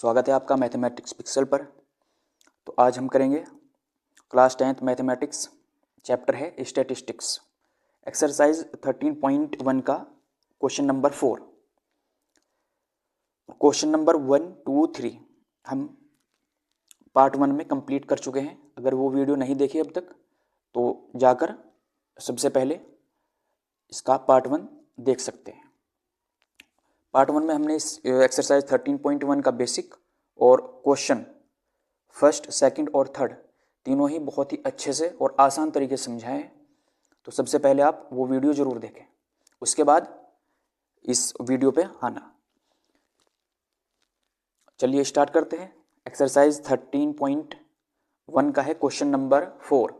स्वागत है आपका मैथमेटिक्स पिक्सल पर। तो आज हम करेंगे क्लास 10th मैथमेटिक्स, चैप्टर है स्टैटिस्टिक्स, एक्सरसाइज 13.1 का क्वेश्चन नंबर 4। क्वेश्चन नंबर 1, 2, 3 हम पार्ट 1 में कंप्लीट कर चुके हैं। अगर वो वीडियो नहीं देखी अब तक तो जाकर सबसे पहले इसका पार्ट 1 देख सकते हैं। पार्ट 1 में हमने इस एक्सरसाइज 13.1 का बेसिक और क्वेश्चन फर्स्ट, सेकंड और थर्ड तीनों ही बहुत ही अच्छे से और आसान तरीके से समझाए हैं। तो सबसे पहले आप वो वीडियो ज़रूर देखें, उसके बाद इस वीडियो पे आना। चलिए स्टार्ट करते हैं। एक्सरसाइज 13.1 का है क्वेश्चन नंबर 4।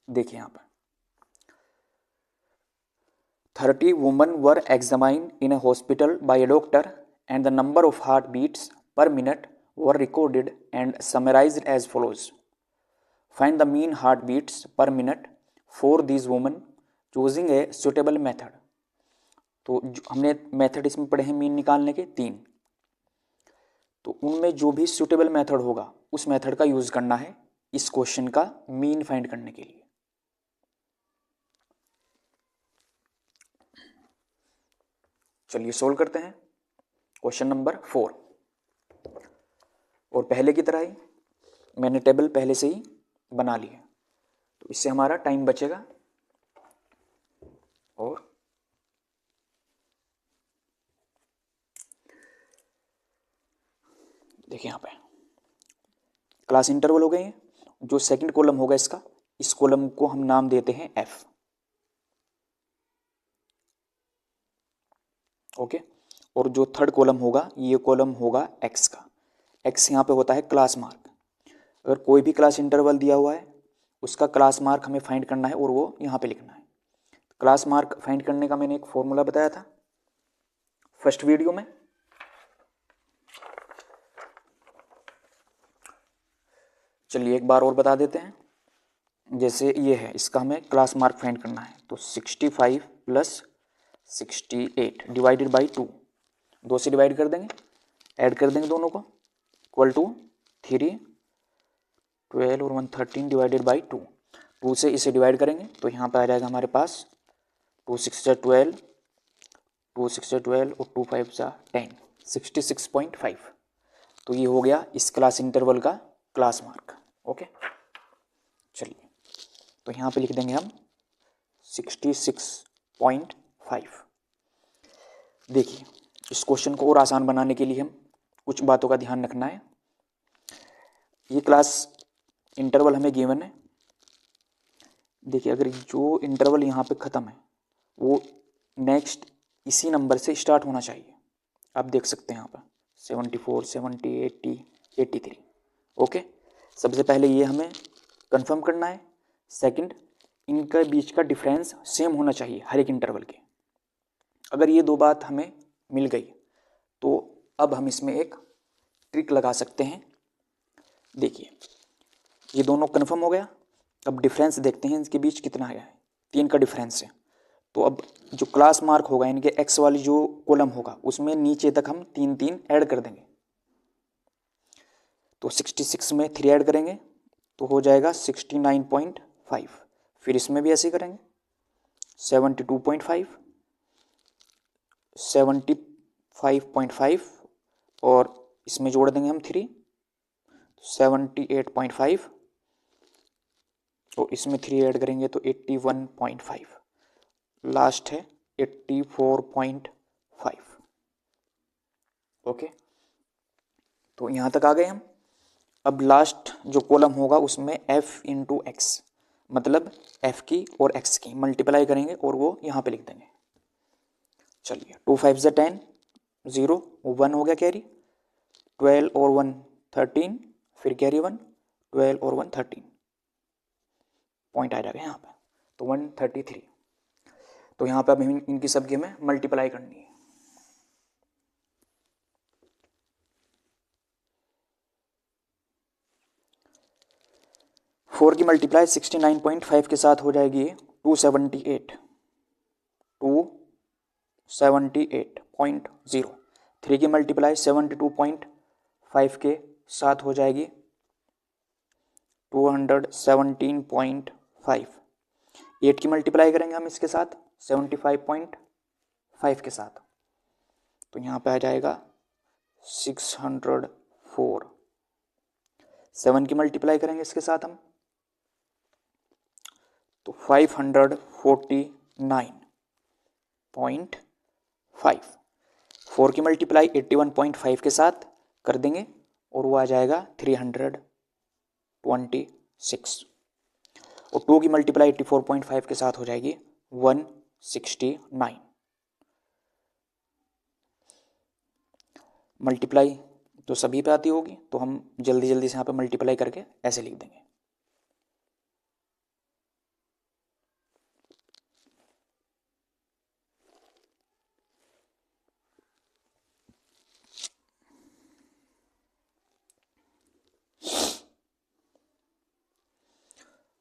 देखिए यहाँ पर 30 women were examined in a hospital by a doctor and the number of heartbeats per minute were recorded and summarized as follows. Find the mean heartbeats per minute for these women choosing a suitable method. तो हमने method इसमें पढ़े हैं mean निकालने के 3। तो उनमें जो भी सुटेबल मेथड होगा उस मेथड का यूज करना है इस क्वेश्चन का मीन फाइंड करने के लिए। चलिए सोल्व करते हैं क्वेश्चन नंबर 4। और पहले की तरह ही मैंने टेबल पहले से ही बना ली है, तो इससे हमारा टाइम बचेगा। और देखिए यहाँ पे क्लास इंटरवल हो गए हैं। जो सेकंड कॉलम होगा इसका, इस कॉलम को हम नाम देते हैं F। ओके। और जो थर्ड कॉलम होगा ये कॉलम होगा X का। X यहाँ पे होता है क्लास मार्क। अगर कोई भी क्लास इंटरवल दिया हुआ है उसका क्लास मार्क हमें फाइंड करना है और वो यहाँ पे लिखना है। क्लास मार्क फाइंड करने का मैंने एक फॉर्मूला बताया था फर्स्ट वीडियो में। चलिए एक बार और बता देते हैं। जैसे ये है, इसका हमें क्लास मार्क फाइंड करना है, तो 65 + 68 डिवाइडेड बाई 2, 2 से डिवाइड कर देंगे, ऐड कर देंगे दोनों को, इक्वल टू 3, 12 और 1 13 डिवाइडेड बाई 2। 2 से इसे डिवाइड करेंगे तो यहाँ पर आ जाएगा हमारे पास 2 6 × 12, 2 6 × 12 और 2 5 × 10, 66.5। तो ये हो गया इस क्लास इंटरवल का क्लास मार्क। ओके, चलिए तो यहाँ पे लिख देंगे हम 66.5। देखिए इस क्वेश्चन को और आसान बनाने के लिए हम कुछ बातों का ध्यान रखना है। ये क्लास इंटरवल हमें गिवन है। देखिए अगर जो इंटरवल यहाँ पे ख़त्म है वो नेक्स्ट इसी नंबर से स्टार्ट होना चाहिए। आप देख सकते हैं यहाँ पर 74, 70, 80, 83। ओके, सबसे पहले ये हमें कंफर्म करना है। सेकंड, इनके बीच का डिफरेंस सेम होना चाहिए हर एक इंटरवल के। अगर ये दो बात हमें मिल गई तो अब हम इसमें एक ट्रिक लगा सकते हैं। देखिए ये दोनों कंफर्म हो गया। अब डिफरेंस देखते हैं इनके बीच कितना आया है। 3 का डिफरेंस है। तो अब जो क्लास मार्क होगा इनके एक्स वाली जो कॉलम होगा उसमें नीचे तक हम 3 3 ऐड कर देंगे। तो 66 में 3 ऐड करेंगे तो हो जाएगा 69.5। फिर इसमें भी ऐसे ही करेंगे 72.5, 75.5 और इसमें जोड़ देंगे हम 3, 78.5 और इसमें 3 ऐड करेंगे तो 81.5, लास्ट है 84.5। ओके, तो यहाँ तक आ गए हम। अब लास्ट जो कॉलम होगा उसमें F × X, मतलब F की और X की मल्टीप्लाई करेंगे और वो यहाँ पे लिख देंगे। चलिए 2 5 × 10, 0, 1 हो गया कैरी, 12 और 1 13, फिर कैरी 1, 12 और 1 13, पॉइंट आ जाएगा यहाँ पे, तो 133। तो यहाँ पे अब इनकी सबकी हमें मल्टीप्लाई करनी है। फोर की मल्टीप्लाई 69.5 के साथ हो जाएगी 278, 278.0। 3 की मल्टीप्लाई 72.5 5 के साथ हो जाएगी 217.5। 8 की मल्टीप्लाई करेंगे हम इसके साथ 75.5 के साथ, तो यहाँ पे आ जाएगा 604। 7 की मल्टीप्लाई करेंगे इसके साथ हम तो 549.5। 4 की मल्टीप्लाई 81.5 के साथ कर देंगे और वो आ जाएगा 326। और 2 की मल्टीप्लाई 84.5 के साथ हो जाएगी 169। मल्टीप्लाई तो सभी पे आती होगी, तो हम जल्दी जल्दी से यहाँ पे मल्टीप्लाई करके ऐसे लिख देंगे।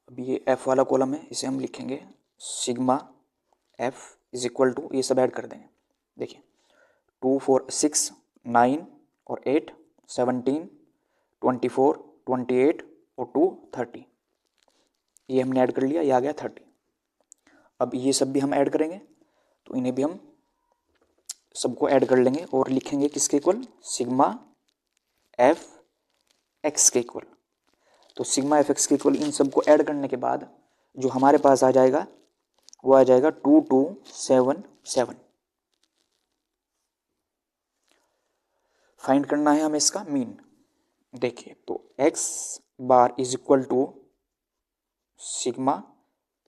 अब ये एफ वाला कॉलम है, इसे हम लिखेंगे sigma F is equal to, ये सब ऐड कर देंगे। देखिए 2 4 6 9 और 8 17 24 28 और 2 30, ये हमने ऐड कर लिया, ये आ गया 30। अब ये सब भी हम ऐड करेंगे, तो इन्हें भी हम सबको ऐड कर लेंगे और लिखेंगे किसके इक्वल, सिग्मा एफ एक्स के इक्वल। तो सिग्मा एफ एक्स के इक्वल इन सबको ऐड करने के बाद जो हमारे पास आ जाएगा वो आ जाएगा 2277। फाइंड करना है हमें इसका मीन। देखिए तो X bar is equal to sigma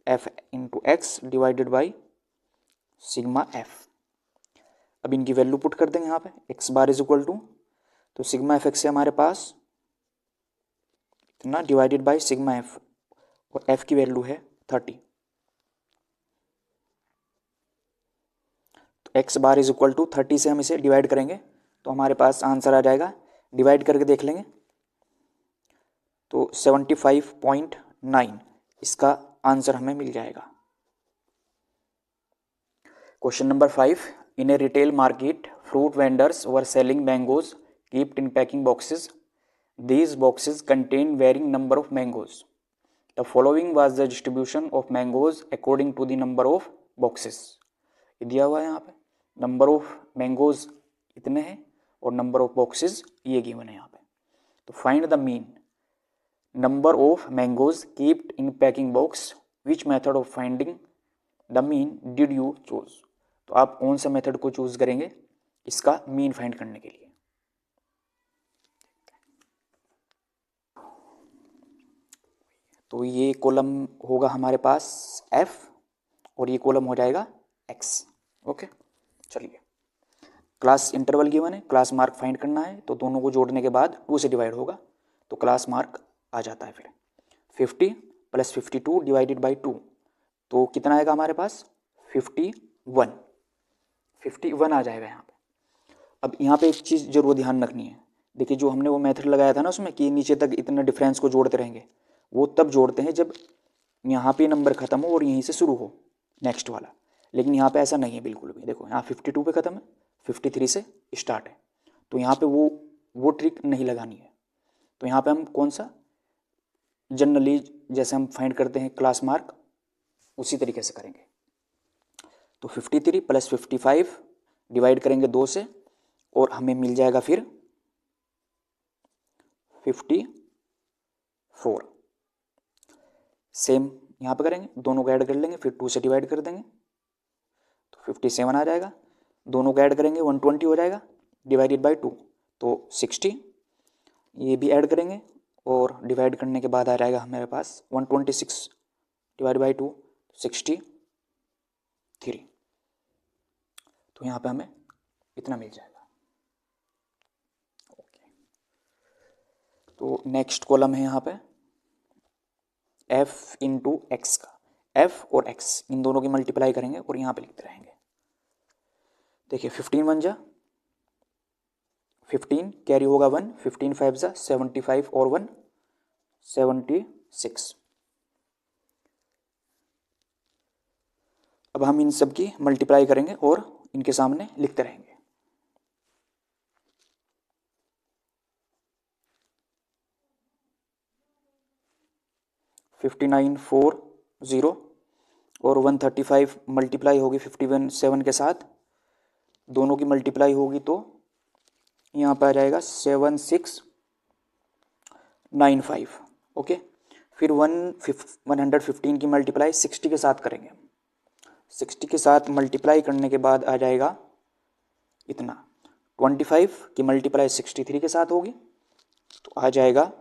F into X divided by sigma F. अब इनकी वैल्यू पुट कर देंगे यहाँ पे, X bar is equal to, तो सिग्मा एफ एक्स से हमारे पास इतना डिवाइडेड बाई सिग्मा एफ, और एफ की वैल्यू है 30। तो X bar is equal to 30 से हम इसे डिवाइड करेंगे तो हमारे पास आंसर आ जाएगा। डिवाइड करके देख लेंगे तो 75.9 इसका आंसर हमें मिल जाएगा। Question number 5, in A retail market fruit vendors were selling mangoes kept in packing boxes. These boxes contain varying number of mangoes. The following was the distribution of mangoes according to the number of boxes. ये दिया हुआ है यहाँ पे, number of mangoes इतने हैं और number of boxes ये गिवन है यहाँ पे। तो find the mean number of mangoes keeped in packing box, which method of finding the mean did you choose. तो आप कौन सा मेथड को चूज करेंगे इसका मीन फाइंड करने के लिए। तो ये कॉलम होगा हमारे पास F और ये कॉलम हो जाएगा X। ओके, चलिए क्लास इंटरवल गिवन है, क्लास मार्क फाइंड करना है, तो दोनों को जोड़ने के बाद 2 से डिवाइड होगा तो क्लास मार्क आ जाता है। फिर 50 + 52 डिवाइडेड बाई 2, तो कितना आएगा हमारे पास 51 आ जाएगा यहाँ पे। अब यहाँ पे एक चीज़ जरूर ध्यान रखनी है, देखिए जो हमने वो मेथड लगाया था ना उसमें कि नीचे तक इतना डिफरेंस को जोड़ते रहेंगे, वो तब जोड़ते हैं जब यहाँ पे नंबर ख़त्म हो और यहीं से शुरू हो नेक्स्ट वाला। लेकिन यहाँ पे ऐसा नहीं है बिल्कुल भी। देखो यहाँ 52 पे ख़त्म है, 53 से स्टार्ट है, तो यहाँ पे वो ट्रिक नहीं लगानी है। तो यहाँ पे हम कौन सा जनरली जैसे हम फाइंड करते हैं क्लास मार्क उसी तरीके से करेंगे। तो 53 + 55 डिवाइड करेंगे 2 से और हमें मिल जाएगा फिर 54। सेम यहाँ पे करेंगे, दोनों को ऐड कर लेंगे, फिर 2 से डिवाइड कर देंगे तो 57 आ जाएगा। दोनों को ऐड करेंगे 120 हो जाएगा डिवाइडेड बाई 2 तो 60। ये भी ऐड करेंगे और डिवाइड करने के बाद आ जाएगा हमारे पास 126 डिवाइड बाई 2 63। तो यहाँ पे हमें इतना मिल जाएगा। ओके, तो नेक्स्ट कॉलम है यहाँ पे F इंटू एक्स का। F और X इन दोनों की मल्टीप्लाई करेंगे और यहाँ पे लिखते रहेंगे। देखिए 15 1 जा 15 कैरी होगा 1, 15 5 जा 75 और 1 76। अब हम इन सब की मल्टीप्लाई करेंगे और इनके सामने लिखते रहेंगे। 5940 और 135 मल्टीप्लाई होगी 57 के साथ, दोनों की मल्टीप्लाई होगी तो यहाँ पर आ जाएगा 7695। ओके, फिर 115 की मल्टीप्लाई 60 के साथ करेंगे, 60 के साथ मल्टीप्लाई करने के बाद आ जाएगा इतना। 25 की मल्टीप्लाई 63 के साथ होगी तो आ जाएगा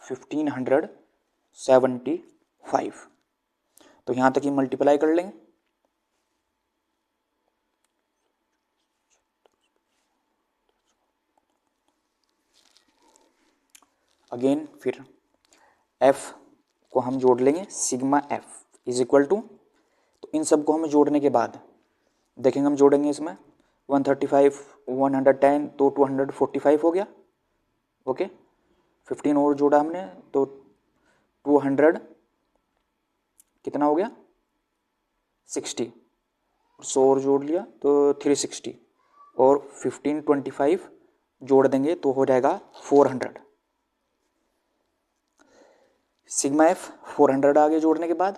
1575। तो यहाँ तक ही मल्टीप्लाई कर लेंगे। अगेन फिर f को हम जोड़ लेंगे, sigma f is equal to, तो इन सब को हम जोड़ने के बाद देखेंगे, हम जोड़ेंगे इसमें 135 110 तो 245 हो गया। ओके, 15 और जोड़ा हमने तो 200 कितना हो गया 60, 100 और जोड़ लिया तो 360 और 1525 जोड़ देंगे तो हो जाएगा 400। सिग्मा एफ 400 आगे जोड़ने के बाद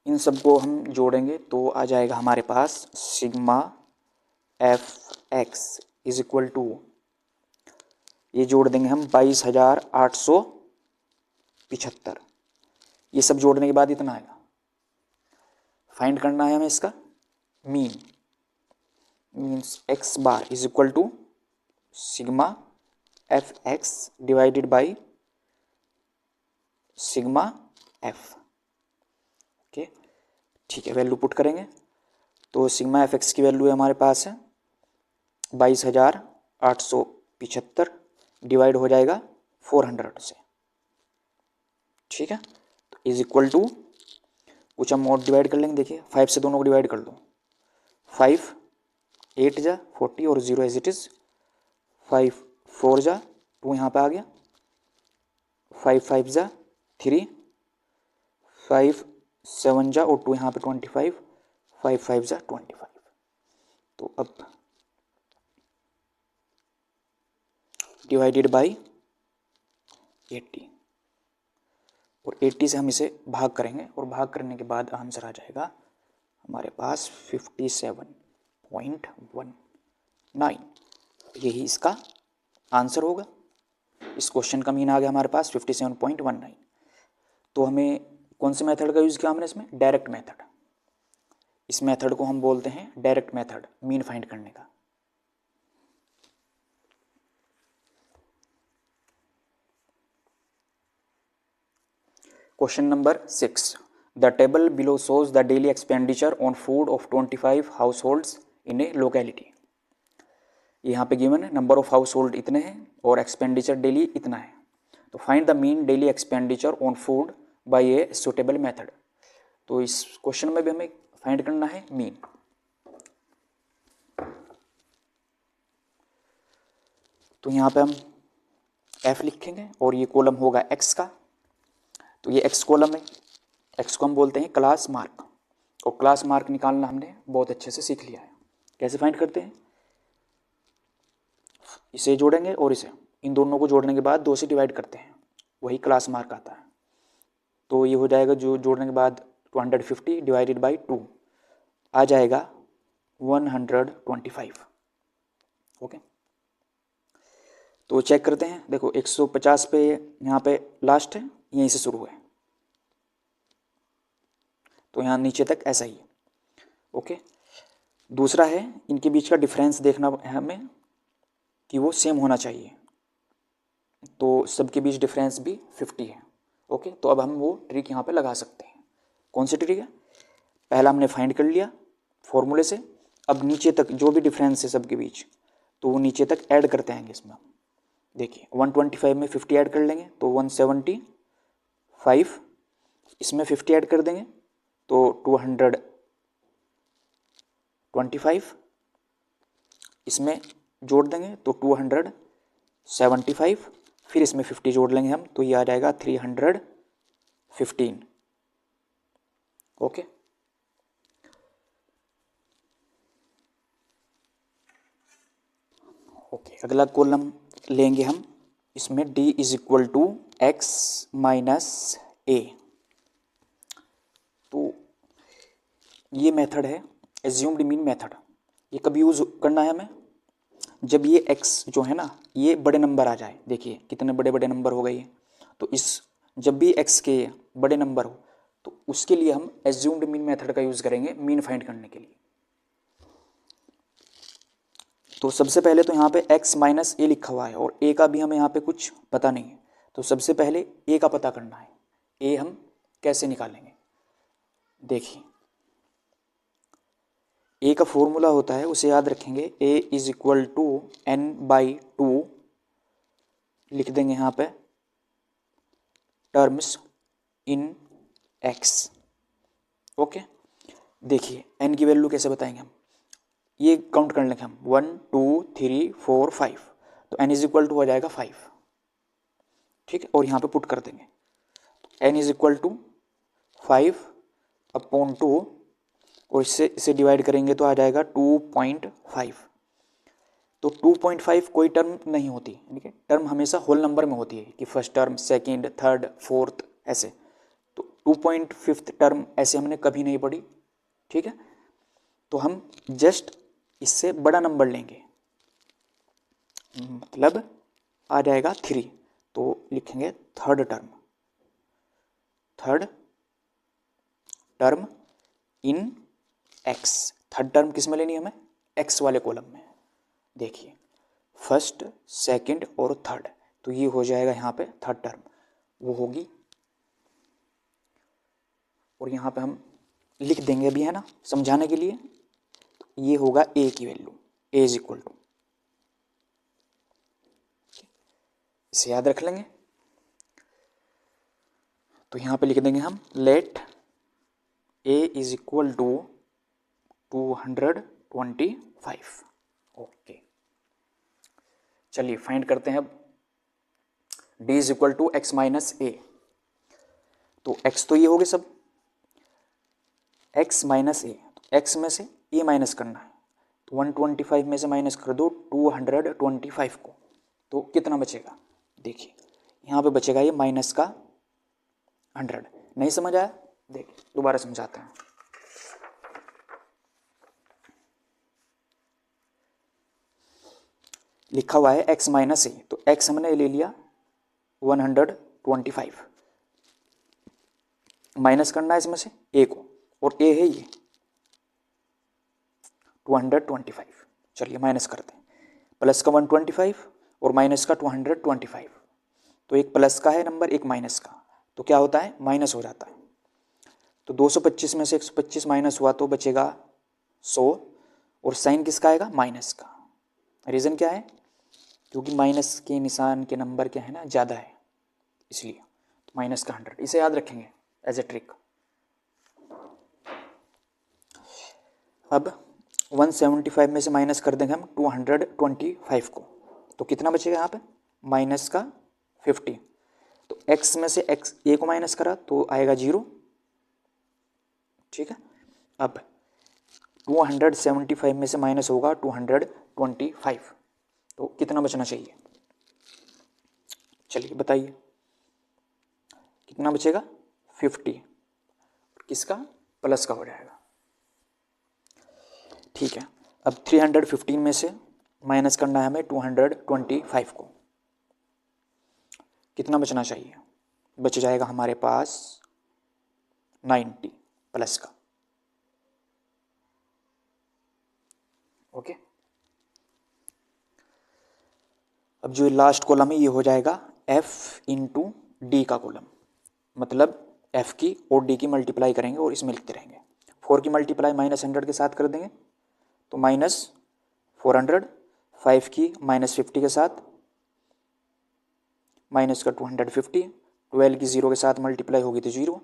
इन सबको हम जोड़ेंगे तो आ जाएगा हमारे पास sigma F X is equal to, ये जोड़ देंगे हम 22,875। ये सब जोड़ने के बाद इतना आएगा। फाइंड करना है हमें इसका mean, means X bar is equal to sigma F X divided by sigma F. Okay, ठीक है, वैल्यू पुट करेंगे तो सिग्मा एफ एक्स की वैल्यू है हमारे पास है 22,875 डिवाइड हो जाएगा 400 से। ठीक है, तो इज इक्वल टू, कुछ हम और डिवाइड कर लेंगे। देखिए 5 से दोनों को डिवाइड कर दो, 5 8 जा 40 और 0 एज इट इज, 5 4 जा 2 यहाँ पे आ गया, 5 5 जा 3, 5 7 जा और 2 यहाँ पे 25, 5 5 जा 25। तो अब डिवाइडेड बाई 80 और 80 से हम इसे भाग करेंगे और भाग करने के बाद आंसर आ जाएगा हमारे पास 57.19। यही इसका आंसर होगा। इस क्वेश्चन का मीन आ गया हमारे पास 57.19। तो हमें कौन से मेथड का यूज़ किया हमने इसमें, डायरेक्ट मेथड। इस मेथड को हम बोलते हैं डायरेक्ट मेथड मीन फाइंड करने का। Question number 6, the table below shows the daily expenditure on food of 25 house holds in A locality. यहाँ पे गिवन है नंबर ऑफ हाउस होल्ड इतने हैं और एक्सपेंडिचर डेली इतना है। तो find the mean daily expenditure on food by a suitable method. तो इस क्वेश्चन में भी हमें फाइंड करना है मीन। तो यहाँ पे हम f लिखेंगे और ये कॉलम होगा x का। तो ये x कॉलम है, x को हम बोलते हैं क्लास मार्क, और क्लास मार्क निकालना हमने बहुत अच्छे से सीख लिया है। कैसे फाइंड करते हैं, इसे जोड़ेंगे और इसे, इन दोनों को जोड़ने के बाद 2 से डिवाइड करते हैं, वही क्लास मार्क आता है। तो ये हो जाएगा, जो जोड़ने के बाद 250 डिवाइडेड बाई 2 आ जाएगा 125। ओके, तो चेक करते हैं। देखो 150 पे यहाँ पे लास्ट है, यहीं से शुरू है, तो यहाँ नीचे तक ऐसा ही है। ओके, दूसरा है इनके बीच का डिफरेंस देखना है हमें कि वो सेम होना चाहिए। तो सबके बीच डिफरेंस भी 50 है। ओके, तो अब हम वो ट्रिक यहाँ पे लगा सकते हैं। कौन सी ट्रिक है, पहला हमने फाइंड कर लिया फॉर्मूले से, अब नीचे तक जो भी डिफरेंस है सबके बीच, तो वो नीचे तक ऐड करते आएंगे इसमें। देखिए 125 में 50 ऐड कर लेंगे तो 175, इसमें 50 ऐड कर देंगे तो 225, इसमें जोड़ देंगे तो 275, फिर इसमें 50 जोड़ लेंगे हम तो ये आ जाएगा 315। ओके, ओके, अगला कॉलम लेंगे हम इसमें d is equal to X minus A. तो ये मेथड है एज्यूम्ड मीन मेथड। ये कब यूज़ करना है हमें? जब ये x जो है ना ये बड़े नंबर आ जाए। देखिए कितने बड़े बड़े नंबर हो गए ये। तो इस जब भी x के बड़े नंबर हो तो उसके लिए हम एज्यूम्ड मीन मेथड का यूज़ करेंगे मीन फाइंड करने के लिए। तो सबसे पहले तो यहाँ पे x माइनस ए लिखा हुआ है और a का भी हमें यहाँ पे कुछ पता नहीं है। तो सबसे पहले a का पता करना है। a हम कैसे निकालेंगे? देखिए a का फॉर्मूला होता है, उसे याद रखेंगे। a is equal to n/2 लिख देंगे यहाँ पे टर्म्स इन x। ओके, देखिए n की वैल्यू कैसे बताएंगे हम? ये काउंट कर लेंगे हम 1 2 3 4 5। तो n इज इक्वल टू हो जाएगा 5। ठीक है, और यहाँ पे पुट कर देंगे n इज इक्वल टू 5/2 और इसे डिवाइड करेंगे तो आ जाएगा 2.5। तो 2.5 कोई टर्म नहीं होती, ठीक है। टर्म हमेशा होल नंबर में होती है कि first term, second, third, fourth ऐसे। तो 2.5 टर्म ऐसे हमने कभी नहीं पढ़ी, ठीक है। तो हम जस्ट इससे बड़ा नंबर लेंगे, मतलब आ जाएगा 3। तो लिखेंगे third term in x। Third term किस में लेनी है हमें? x वाले कॉलम में। देखिए फर्स्ट, सेकंड और थर्ड, तो ये हो जाएगा यहाँ पे थर्ड टर्म वो होगी। और यहाँ पे हम लिख देंगे अभी, है ना, समझाने के लिए। तो ये होगा a की value, a is equal to, इसे याद रख लेंगे। तो यहाँ पे लिख देंगे हम let a is equal to 225। Okay, चलिए फाइंड करते हैं अब d is equal to X minus A. तो x तो ये हो गए सब, x माइनस ए, x में से a माइनस करना है। तो 125 में से माइनस कर दो 225 को, तो कितना बचेगा? देखिए यहाँ पे बचेगा ये माइनस का 100। नहीं समझ आया? देखिए दोबारा समझाते हैं। लिखा हुआ है x माइनस ए, तो x हमने ले लिया 125, माइनस करना है इसमें से a को, और a है ये 225। चलिए माइनस करते हैं, प्लस का 125 और माइनस का 225। तो एक प्लस का है नंबर, एक माइनस का, तो क्या होता है? माइनस हो जाता है। तो 225 में से 125 माइनस हुआ तो बचेगा 100, और साइन किसका आएगा? माइनस का। रीज़न क्या है? क्योंकि माइनस के निशान के नंबर क्या है ना, ज़्यादा है, इसलिए। तो माइनस का 100, इसे याद रखेंगे एज ए ट्रिक। अब 175 में से माइनस कर देंगे हम 225 को, तो कितना बचेगा यहाँ पे? माइनस का 50। तो x में से x a को माइनस करा तो आएगा 0, ठीक है। अब 275 में से माइनस होगा 225, तो कितना बचना चाहिए? चलिए बताइए कितना बचेगा? 50। किसका? प्लस का हो जाएगा, ठीक है। अब 315 में से माइनस करना है हमें 225 को, कितना बचना चाहिए? बच जाएगा हमारे पास 90 प्लस का। ओके, अब जो लास्ट कॉलम है ये हो जाएगा f इंटू डी का कॉलम, मतलब f की और d की मल्टीप्लाई करेंगे और इसमें लिखते रहेंगे। 4 की मल्टीप्लाई -100 के साथ कर देंगे तो -400, 5 की -50 के साथ माइनस का 250, 12 की 0 के साथ मल्टीप्लाई होगी तो 0,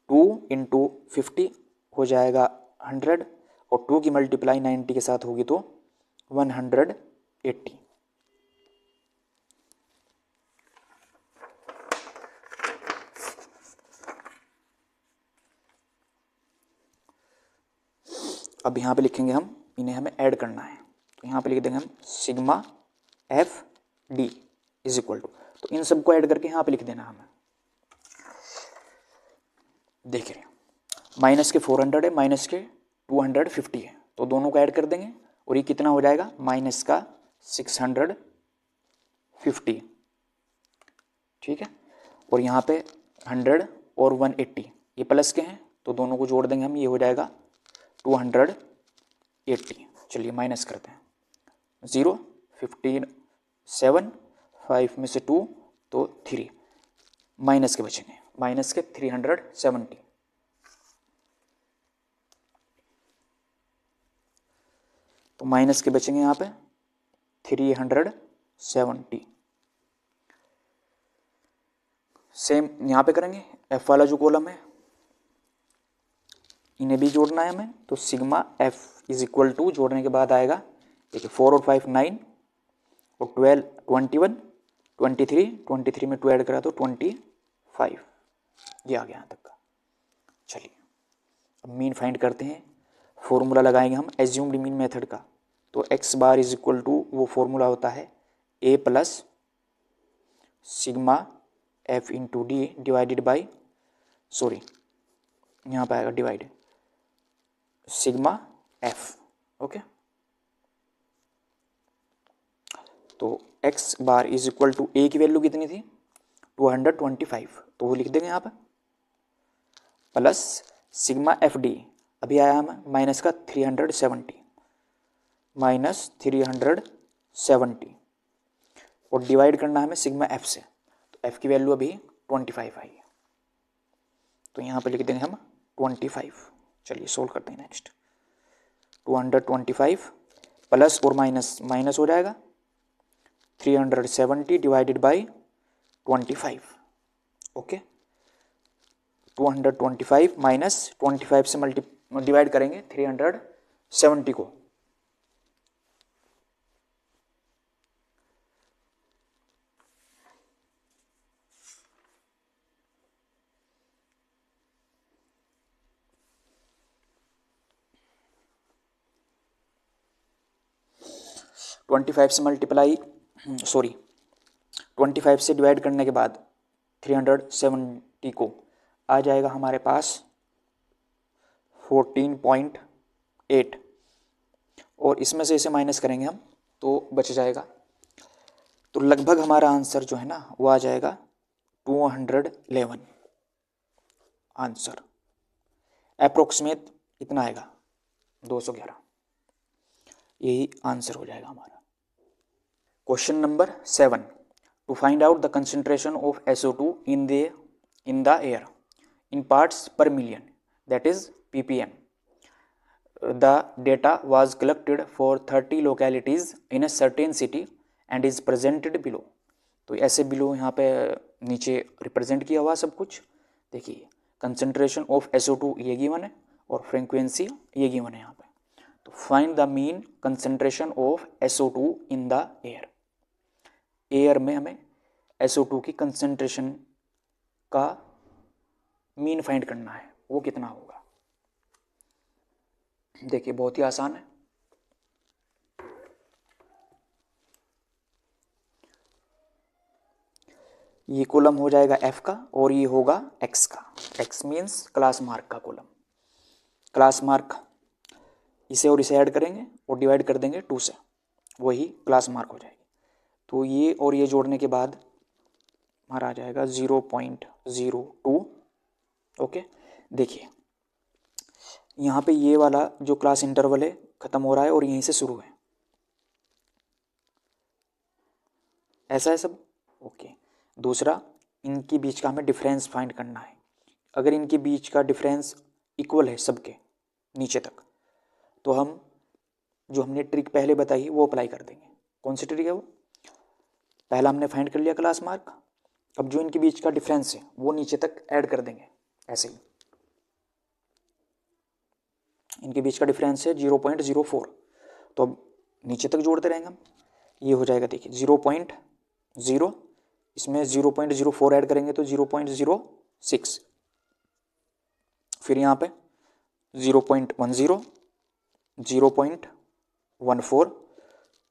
2 इंटू 50 हो जाएगा 100, और 2 की मल्टीप्लाई 90 के साथ होगी तो 180। अब यहाँ पे लिखेंगे हम, इन्हें हमें ऐड करना है, तो यहाँ पे लिख देंगे हम sigma F D is equal to, तो इन सबको ऐड करके यहाँ पे लिख देना हमें। देख रहे माइनस के 400 है, माइनस के 250 है, तो दोनों को ऐड कर देंगे और ये कितना हो जाएगा माइनस का 650, ठीक है। और यहाँ पे 100 और 180 ये प्लस के हैं, तो दोनों को जोड़ देंगे हम, ये हो जाएगा 280। चलिए माइनस करते हैं, 0 15 7 5 में से 2 तो 3 माइनस के बचेंगे, माइनस के 370। तो माइनस के बचेंगे यहाँ पे 370। सेम यहाँ पे करेंगे, एफ वाला जो कॉलम है इन्हें भी जोड़ना है हमें, तो sigma F is equal to, जोड़ने के बाद आएगा देखिए 4 और 5 9 और 12 21 23 में 2 ऐड करा तो 25, ये आ गया यहाँ तक का। चलिए अब मीन फाइंड करते हैं, फॉर्मूला लगाएंगे हम एज्यूम्ड मीन मेथड का। तो X bar is equal to, वो फॉर्मूला होता है A plus sigma F into D divided by, sorry यहाँ पे आएगा डिवाइड सिग्मा एफ, ओके। तो X bar is equal to A की वैल्यू कितनी थी 225, तो वो लिख देंगे यहाँ पे, प्लस सिग्मा एफ डी अभी आया हमें माइनस का 370, माइनस 370 और डिवाइड करना हमें सिग्मा एफ से, तो एफ की वैल्यू अभी 25 आई है, तो यहाँ पे लिख देंगे हम 25। चलिए सोल्व करते हैं नेक्स्ट। 225 प्लस और माइनस, माइनस हो जाएगा 370 डिवाइडेड बाई 25, ओके। 225 माइनस 25 से डिवाइड करेंगे 370 को, से मल्टीप्लाई, सॉरी 25 से डिवाइड करने के बाद 370 को आ जाएगा हमारे पास 14.8 और इसमें से इसे माइनस करेंगे हम तो बच जाएगा, तो लगभग हमारा आंसर जो है ना वो आ जाएगा 211 आंसर, अप्रोक्सीमेट इतना आएगा 211, यही आंसर हो जाएगा हमारा। Question number 7, to find out the concentration of SO2 in the air in parts per million, that is ppm. The data was collected for 30 localities in a certain city and is presented below. तो ऐसे below यहाँ पे नीचे represent किया हुआ सब कुछ। देखिए कंसंट्रेशन ऑफ SO2 ये गिवन है और फ्रीक्वेंसी ये गिवन है यहाँ पे। तो find the mean concentration of SO2 in the air. Air में हमें SO2 की कंसंट्रेशन का मीन फाइंड करना है, वो कितना होगा। देखिए बहुत ही आसान है। ये कॉलम हो जाएगा F का और ये होगा X का। X मीन्स क्लास मार्क का कॉलम, क्लास मार्क इसे और इसे ऐड करेंगे और डिवाइड कर देंगे 2 से, वही क्लास मार्क हो जाएगी। तो ये और ये जोड़ने के बाद हमारा आ जाएगा 0.02। ओके देखिए यहाँ पे ये वाला जो क्लास इंटरवल है ख़त्म हो रहा है और यहीं से शुरू है, ऐसा है सब। ओके दूसरा, इनके बीच का हमें डिफरेंस फाइंड करना है। अगर इनके बीच का डिफरेंस इक्वल है सबके नीचे तक, तो हम जो हमने ट्रिक पहले बताई वो अप्लाई कर देंगे। कौन सी ट्रिक है वो? पहला हमने फाइंड कर लिया क्लास मार्क, अब जो इनके बीच का डिफरेंस है वो नीचे तक ऐड कर देंगे। ऐसे ही इनके बीच का डिफरेंस है 0.04, तो अब नीचे तक जोड़ते रहेंगे हम। ये हो जाएगा देखिए 0.0, इसमें 0.04 ऐड करेंगे तो 0.06, फिर यहाँ पे 0.10, 0.14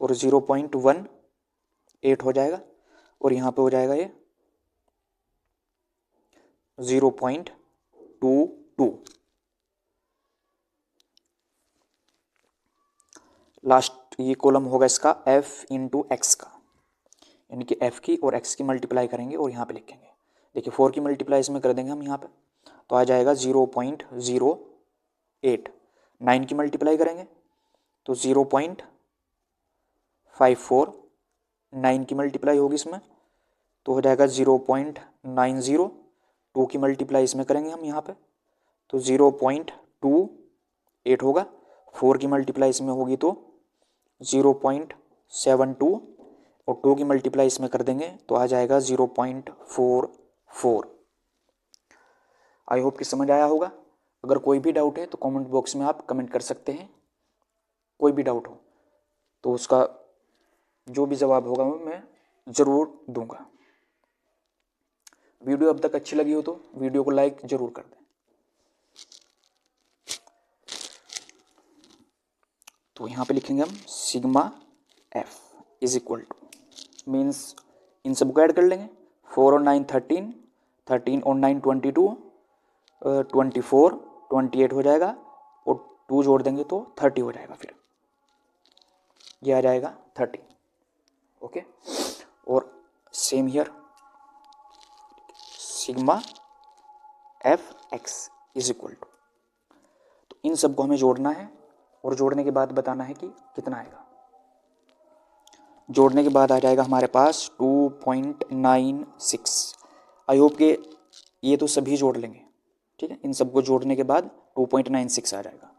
और 0.18 हो जाएगा। और यहाँ पे हो जाएगा ये 0.22। लास्ट ये कॉलम होगा इसका f इंटू एक्स का, यानी कि f की और x की मल्टीप्लाई करेंगे और यहाँ पे लिखेंगे। देखिए 4 की मल्टीप्लाई इसमें कर देंगे हम यहाँ पे, तो आ जाएगा 0.08। 9 की मल्टीप्लाई करेंगे तो 0.54। 9 की मल्टीप्लाई होगी इसमें तो हो जाएगा 0.90। 2 की मल्टीप्लाई इसमें करेंगे हम यहाँ पे तो 0.28 होगा। 4 की मल्टीप्लाई इसमें होगी तो 0.72 और 2 की मल्टीप्लाई इसमें कर देंगे तो आ जाएगा 0.44। आई होप कि समझ आया होगा। अगर कोई भी डाउट है तो कमेंट बॉक्स में आप कमेंट कर सकते हैं। कोई भी डाउट हो तो उसका जो भी जवाब होगा मैं ज़रूर दूंगा। वीडियो अब तक अच्छी लगी हो तो वीडियो को लाइक ज़रूर कर दें। तो यहाँ पे लिखेंगे हम sigma F is equal to, means इन सबको ऐड कर लेंगे। 4 और 9 13, 13 और 9 22, 24, 28 हो जाएगा और 2 जोड़ देंगे तो 30 हो जाएगा। फिर ये आ जाएगा 30। ओके, और same here sigma F X is equal to, तो इन सबको हमें जोड़ना है और जोड़ने के बाद बताना है कि कितना आएगा। जोड़ने के बाद आ जाएगा हमारे पास 2.96। आई होप के ये तो सभी जोड़ लेंगे, ठीक है। इन सबको जोड़ने के बाद 2.96 आ जाएगा।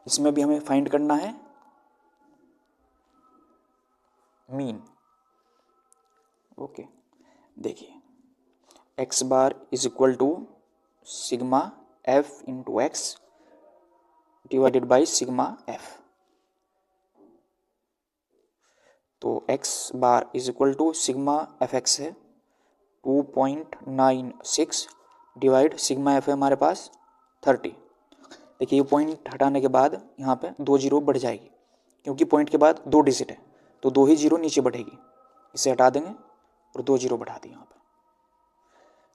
इसमें भी हमें फाइंड करना है मीन। ओके, देखिए X bar is equal to sigma F into X divided by sigma F. तो X bar is equal to sigma F X है 2.96 डिवाइड सिग्मा एफ है हमारे पास 30। देखिए ये पॉइंट हटाने के बाद यहाँ पे 2 जीरो बढ़ जाएगी, क्योंकि पॉइंट के बाद 2 डिजिट है तो 2 ही जीरो नीचे बढ़ेगी। इसे हटा देंगे और 2 जीरो बढ़ा दी यहाँ पे।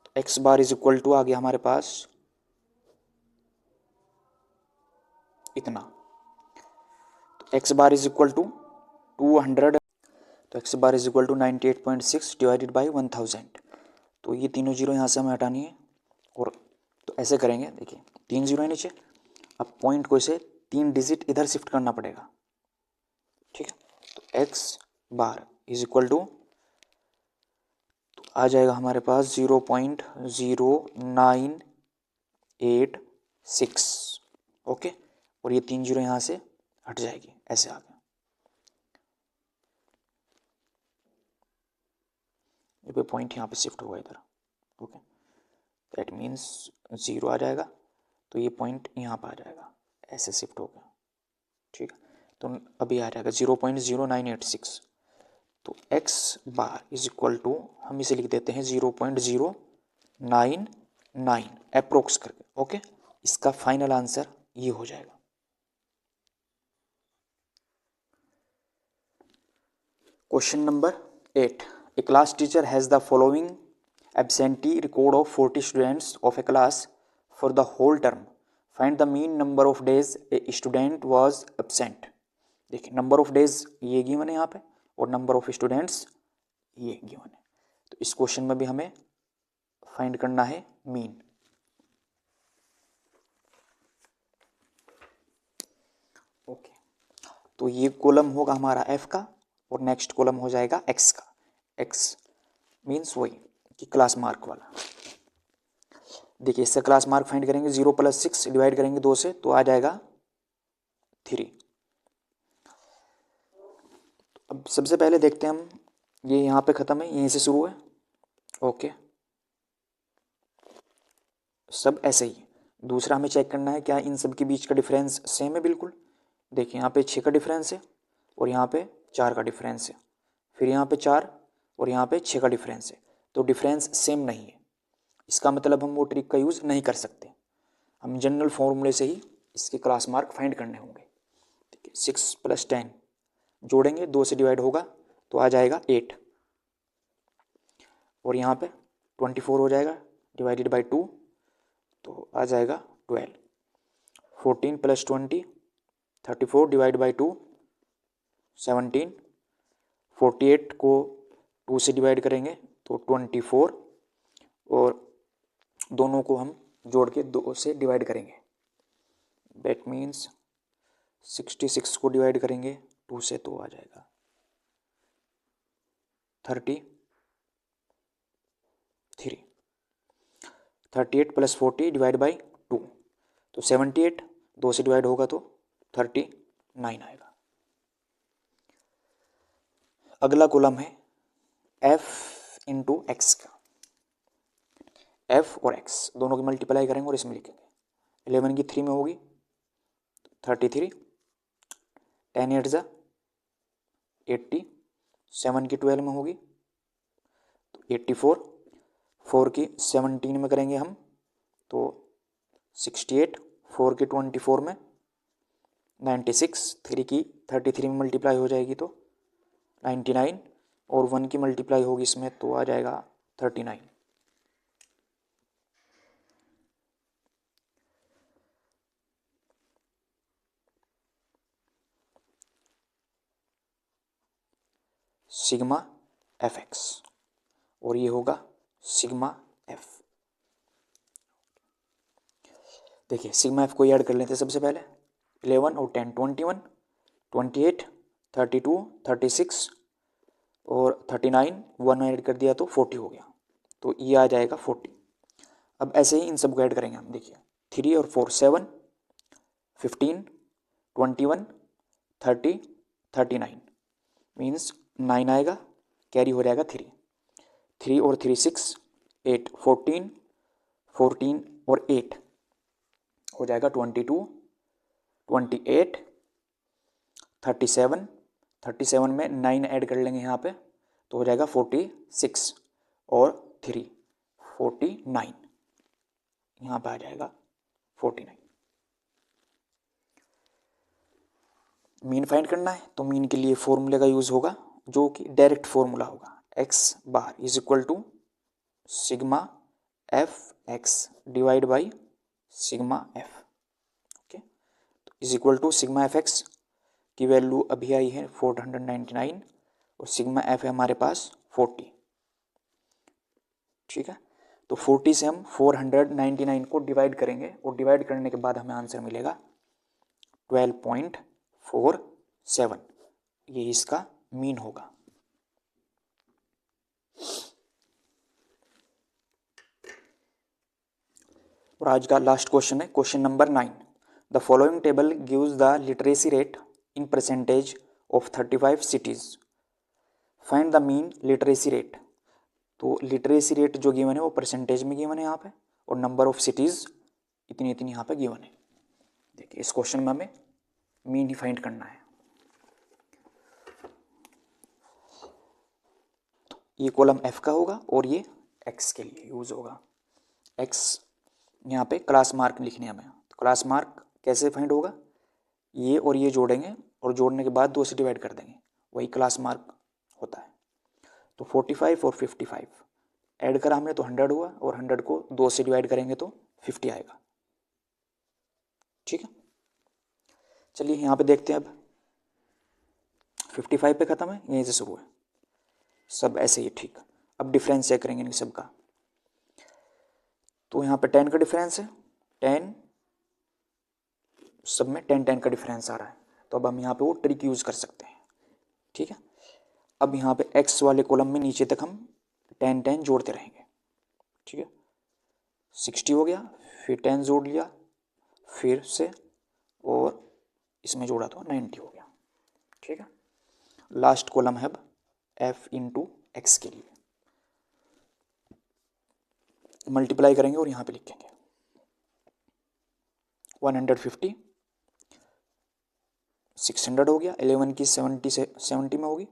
तो X bar is equal to आ गया हमारे पास इतना। तो X bar is equal to 200, तो X bar is equal to 98.6 divided by 1000। तो ये तीनों जीरो यहाँ से हमें हटानी है और तो ऐसे करेंगे। देखिए 3 जीरो है नीचे, अब पॉइंट को इसे 3 डिजिट इधर शिफ्ट करना पड़ेगा, ठीक है। तो X bar is equal to तो आ जाएगा हमारे पास 0.0986। ओके, और ये 3 जीरो यहाँ से हट जाएगी, ऐसे आ गया। ये पे पॉइंट यहाँ पे शिफ्ट होगा इधर। ओके, दैट मीन्स 0 आ जाएगा तो ये पॉइंट यहाँ पर आ जाएगा, ऐसे शिफ्ट हो गया, ठीक है। तो अभी आ जाएगा 0.0986। तो x bar is equal to हम इसे लिख देते हैं 0.099 अप्रोक्स करके। ओके, इसका फाइनल आंसर ये हो जाएगा। Question number 8, a class teacher has the following absentee record of 40 students of a class for the whole term, find the mean number of days a student was absent. देखिए number of days ये given है यहाँ पे और number of students ये given है। तो इस क्वेश्चन में भी हमें फाइंड करना है मीन। ओके, तो ये कॉलम होगा हमारा एफ का और नेक्स्ट कॉलम हो जाएगा एक्स का। एक्स मीन्स वही कि क्लास मार्क वाला। देखिए इससे क्लास मार्क फाइंड करेंगे, 0 + 6 डिवाइड करेंगे 2 से तो आ जाएगा 3। अब सबसे पहले देखते हैं हम, ये यहाँ पे ख़त्म है, यहीं से शुरू है। ओके, सब ऐसे ही। दूसरा हमें चेक करना है क्या इन सब के बीच का डिफरेंस सेम है। बिल्कुल, देखिए यहाँ पे 6 का डिफरेंस है और यहाँ पे 4 का डिफरेंस है, फिर यहाँ पे 4 और यहाँ पे 6 का डिफरेंस है, तो डिफरेंस सेम नहीं है। इसका मतलब हम वो ट्रिक का यूज़ नहीं कर सकते, हम जनरल फॉर्मूले से ही इसके क्लास मार्क फाइंड करने होंगे। ठीक है, 6 + 10 जोड़ेंगे, 2 से डिवाइड होगा तो आ जाएगा 8, और यहाँ पे 24 हो जाएगा डिवाइडेड बाई 2 तो आ जाएगा 12। 14 प्लस 20 34 डिवाइड बाई 2 17। 48 को 2 से डिवाइड करेंगे तो 24, और दोनों को हम जोड़ के 2 से डिवाइड करेंगे, दैट मीन्स 66 को डिवाइड करेंगे 2 से तो आ जाएगा 33। 38 प्लस 40 डिवाइड बाई 2 तो 78, 2 से डिवाइड होगा तो 39 आएगा। अगला कॉलम है f इंटू एक्स का। f और x दोनों की मल्टीप्लाई करेंगे और इसमें लिखेंगे। 11 की 3 में होगी 33, 10 8 जा 80, 7 की 12 में होगी तो 84, 4 की 17 में करेंगे हम तो 68, 4 की 24 में 96, 3 की 33 में मल्टीप्लाई हो जाएगी तो 99, और 1 की मल्टीप्लाई होगी इसमें तो आ जाएगा 39। सिग्मा एफ एक्स, और ये होगा सिग्मा एफ। देखिए सिग्मा एफ को ऐड कर लेते हैं सबसे पहले। 11 और 10 21, 28, 32, 36 और 39, 1 ऐड कर दिया तो 40 हो गया, तो ये आ जाएगा 40। अब ऐसे ही इन सब को ऐड करेंगे हम। देखिए 3 और 4 7, 15, 21, 30, 39 मीन्स 9 आएगा, कैरी हो जाएगा 3। 3 और 3 6, 8, 14, 14 और 8 हो जाएगा 22, 28, 37, 37 में 9 ऐड कर लेंगे यहाँ पे तो हो जाएगा 46, और 3 49, यहाँ पे आ जाएगा 49। मीन फाइंड करना है तो मीन के लिए फॉर्मूले का यूज होगा जो कि डायरेक्ट फॉर्मूला होगा, X bar is equal to sigma F X divide by sigma F. Okay, तो is equal to sigma F X की वैल्यू अभी आई है 499 और सिग्मा एफ है हमारे पास 40। ठीक है, तो 40 से हम 499 को डिवाइड करेंगे और डिवाइड करने के बाद हमें आंसर मिलेगा 12.47। ये इसका मीन होगा। और आज का लास्ट क्वेश्चन है question number 9। The following table gives the literacy rate in percentage of 35 cities. Find the mean literacy rate. तो लिटरेसी रेट जो गिवन है वो परसेंटेज में गिवन है यहाँ पे, और नंबर ऑफ सिटीज इतनी इतनी यहाँ पे गिवन है। देखिए इस क्वेश्चन में हमें मीन ही फाइंड करना है। तो ये कॉलम एफ का होगा और ये एक्स के लिए यूज होगा। एक्स यहाँ पे क्लास मार्क लिखने हमें, तो क्लास मार्क कैसे फाइंड होगा, ये और ये जोड़ेंगे और जोड़ने के बाद 2 से डिवाइड कर देंगे, वही क्लास मार्क होता है। तो 45 और 55 ऐड करा हमने तो 100 हुआ, और 100 को 2 से डिवाइड करेंगे तो 50 आएगा। ठीक है, चलिए यहाँ पे देखते हैं। अब 55 पे ख़त्म है, यहीं से शुरू है, सब ऐसे ही। ठीक, अब डिफरेंस चेक करेंगे इन सब का। तो यहाँ पे 10 का डिफरेंस है, 10 सब में 10 10 का डिफरेंस आ रहा है, तो अब हम यहाँ पे वो ट्रिक यूज़ कर सकते हैं। ठीक है, अब यहाँ पे एक्स वाले कॉलम में नीचे तक हम 10 10 जोड़ते रहेंगे। ठीक है, 60 हो गया, फिर 10 जोड़ लिया फिर से, और इसमें जोड़ा तो 90 हो गया। ठीक है, लास्ट कॉलम है अब एफ इंटू एक्स के लिए, मल्टीप्लाई करेंगे और यहाँ पे लिखेंगे 150, 600 हो गया, 11 की 70 से 70 में होगी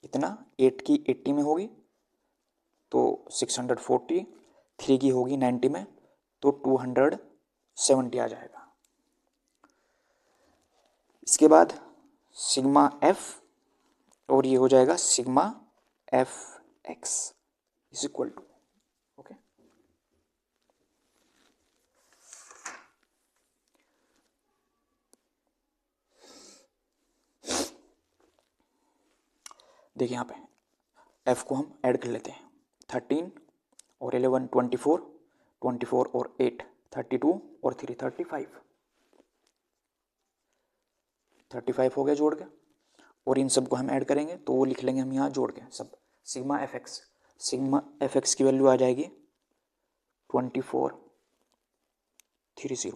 इतना, 8 की 80 में होगी तो 640, 3 की होगी 90 में तो 270 आ जाएगा। इसके बाद सिग्मा एफ और ये हो जाएगा sigma F X is equal to, okay. देखिए यहाँ पे एफ को हम ऐड कर लेते हैं, 13 और 11 24, 24 और 8 32 और 3 35 हो गया जोड़ के। और इन सब को हम ऐड करेंगे तो वो लिख लेंगे हम यहाँ जोड़ के सब। सिग्मा एफ एक्स की वैल्यू आ जाएगी 24 30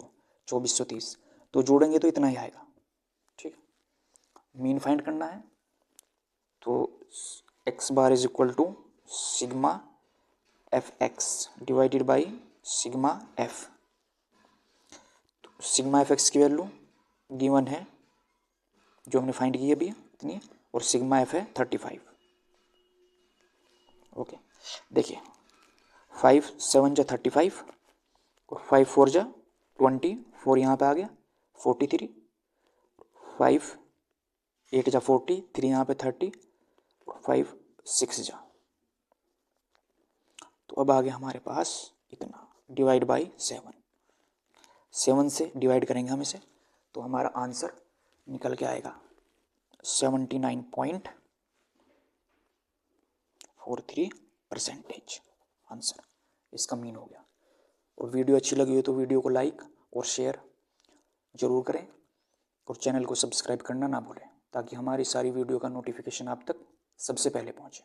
2430। तो जोड़ेंगे तो इतना ही आएगा, ठीक है। मीन फाइंड करना है तो X bar is equal to sigma F X divided by sigma F. Sigma F X की वैल्यू गिवन है जो हमने फाइंड की अभी इतनी, और सिग्मा एफ है 35, ओके। देखिए 5 7 जा 35 और 5 4 जा 20, 4 यहाँ पे आ गया 43, 5 8 जा 40, 3 यहाँ पे 30, 5 6 जा। तो अब आ गया हमारे पास इतना डिवाइड बाई 7 से डिवाइड करेंगे हम इसे तो हमारा आंसर निकल के आएगा 79.43% आंसर इसका मीन हो गया। और वीडियो अच्छी लगी हो तो वीडियो को लाइक और शेयर ज़रूर करें और चैनल को सब्सक्राइब करना ना भूलें ताकि हमारी सारी वीडियो का नोटिफिकेशन आप तक सबसे पहले पहुंचे।